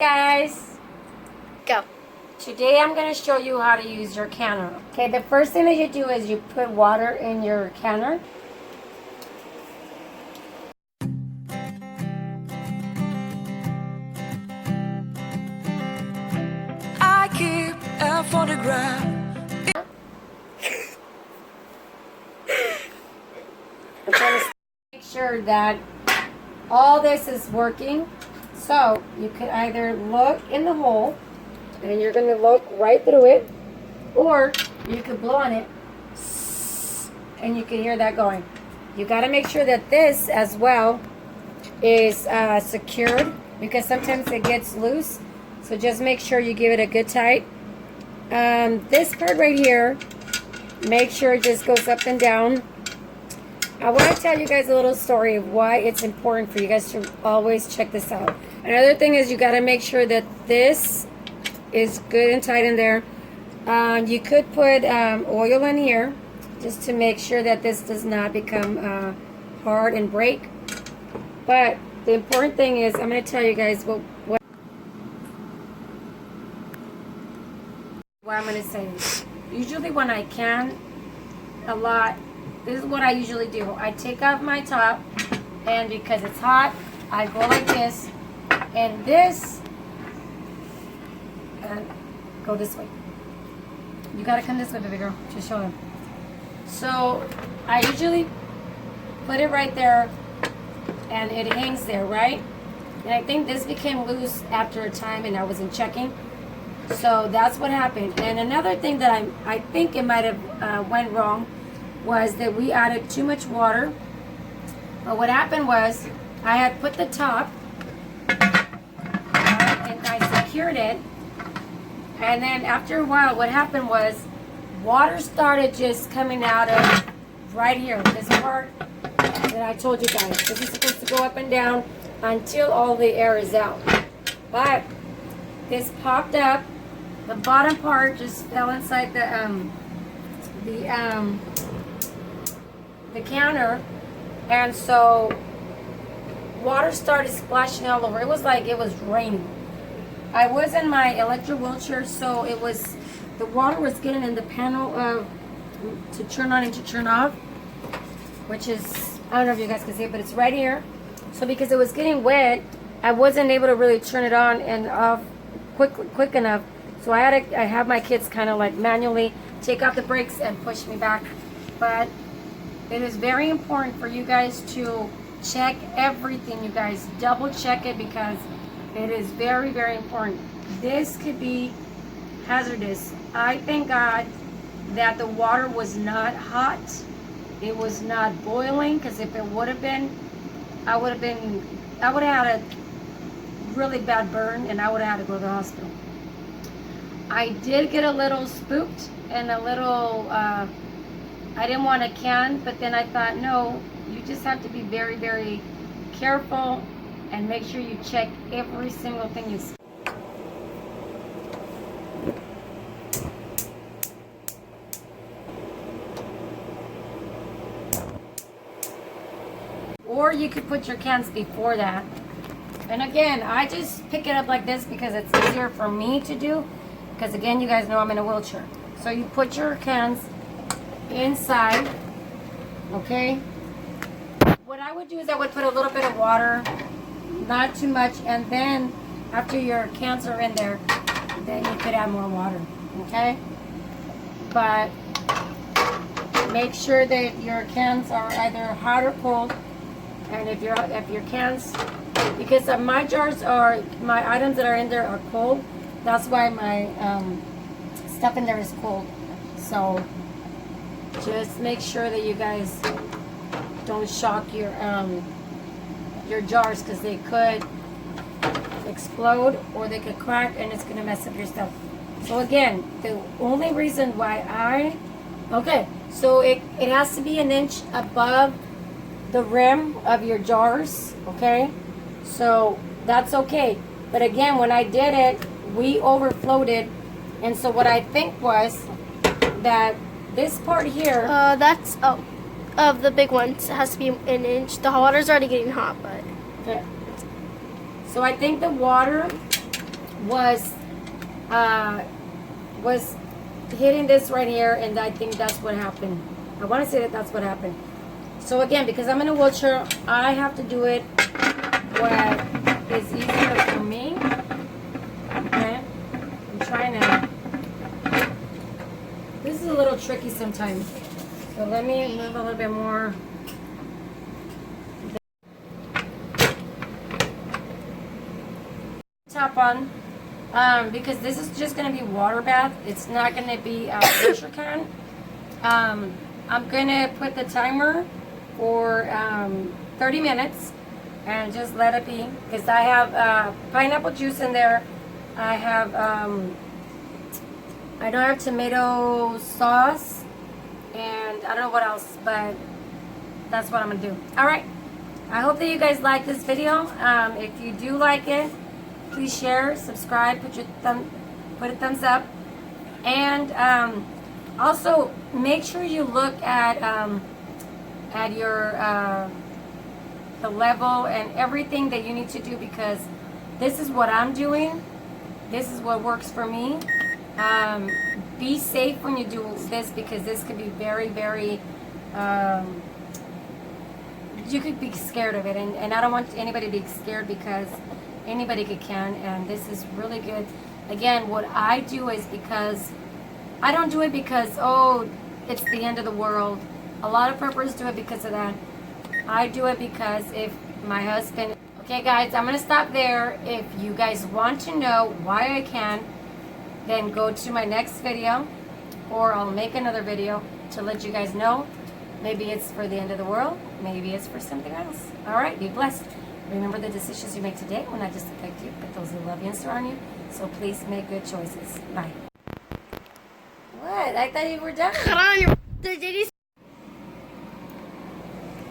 Guys, Go. today I'm going to show you how to use your canner. Okay, the first thing that you do is you put water in your canner. I keep a photograph. I'm trying to make sure that all this is working. So you could either look in the hole and you're going to look right through it, or you could blow on it and you can hear that going. You got to make sure that this as well is secured, because sometimes it gets loose. So just make sure you give it a good tight. This part right here, make sure it just goes up and down. I want to tell you guys a little story of why it's important for you guys to always check this out. Another thing is you got to make sure that this is good and tight in there. You could put oil in here just to make sure that this does not become hard and break. But the important thing is, I'm going to tell you guys what I'm going to say. Usually when I can a lot, this is what I usually do. I take off my top, and because it's hot, I go like this, and this, and go this way. You gotta come this way, baby girl, to show them. So I usually put it right there, and it hangs there, right? And I think this became loose after a time, and I wasn't checking. So that's what happened. And another thing that I think it might have went wrong was that we added too much water. But what happened was I had put the top and I secured it, and then after a while what happened was water started just coming out of right here, this part that I told you guys. This is supposed to go up and down until all the air is out. But this popped up, the bottom part just fell inside the counter, and so water started splashing all over. It was like it was raining. I was in my electric wheelchair, so it was, the water was getting in the panel of to turn on and to turn off, which is, I don't know if you guys can see it, but it's right here. So because it was getting wet, I wasn't able to really turn it on and off quick enough. So I have my kids kind of like manually take off the brakes and push me back. But it is very important for you guys to check everything, you guys. Double check it, because it is very, very important. This could be hazardous. I thank God that the water was not hot. It was not boiling, because if it would have been, I would have had a really bad burn, and I would have had to go to the hospital. I did get a little spooked and a little, I didn't want a can, but then I thought, no, you just have to be very, very careful and make sure you check every single thing you see. Or you could put your cans before that. And again, I just pick it up like this because it's easier for me to do. Because again, you guys know I'm in a wheelchair. So you put your cans inside, okay? What I would do is I would put a little bit of water, not too much, and then after your cans are in there, then you could add more water, okay? But make sure that your cans are either hot or cold. And if your cans, because my jars are, my items that are in there are cold, that's why my stuff in there is cold. So just make sure that you guys don't shock your jars, because they could explode or they could crack, and it's gonna mess up your stuff. So again, the only reason why so it has to be an inch above the rim of your jars, okay? So that's okay. But again, when I did it, we overflowed it, and so what I think was that this part here, That's of the big ones. It has to be an inch. The water's already getting hot, but okay. So I think the water was hitting this right here, and I think that's what happened. I want to say that that's what happened. So again, because I'm in a wheelchair, I have to do it what is easier for me. Okay, I'm trying to. This is a little tricky sometimes. So let me move a little bit more. Top on, because this is just going to be water bath. It's not going to be a pressure can. I'm going to put the timer for 30 minutes and just let it be, because I have pineapple juice in there. I have I know I have tomato sauce, and I don't know what else, but that's what I'm gonna do. All right, I hope that you guys like this video. If you do like it, please share, subscribe, put a thumbs up, and also make sure you look at your the level and everything that you need to do, because this is what I'm doing. This is what works for me. Be safe when you do this, because this could be very, very, you could be scared of it, and I don't want anybody to be scared, because anybody can, and this is really good. Again, what I do is because, I don't do it because, oh, it's the end of the world. A lot of preppers do it because of that. I do it because if my husband... Okay, guys, I'm going to stop there. If you guys want to know why I can, then go to my next video, or I'll make another video to let you guys know. Maybe it's for the end of the world. Maybe it's for something else. All right, be blessed. Remember, the decisions you make today will not just affect you, but those who love you and surround you. So please make good choices. Bye. What? I thought you were done. Come on, did you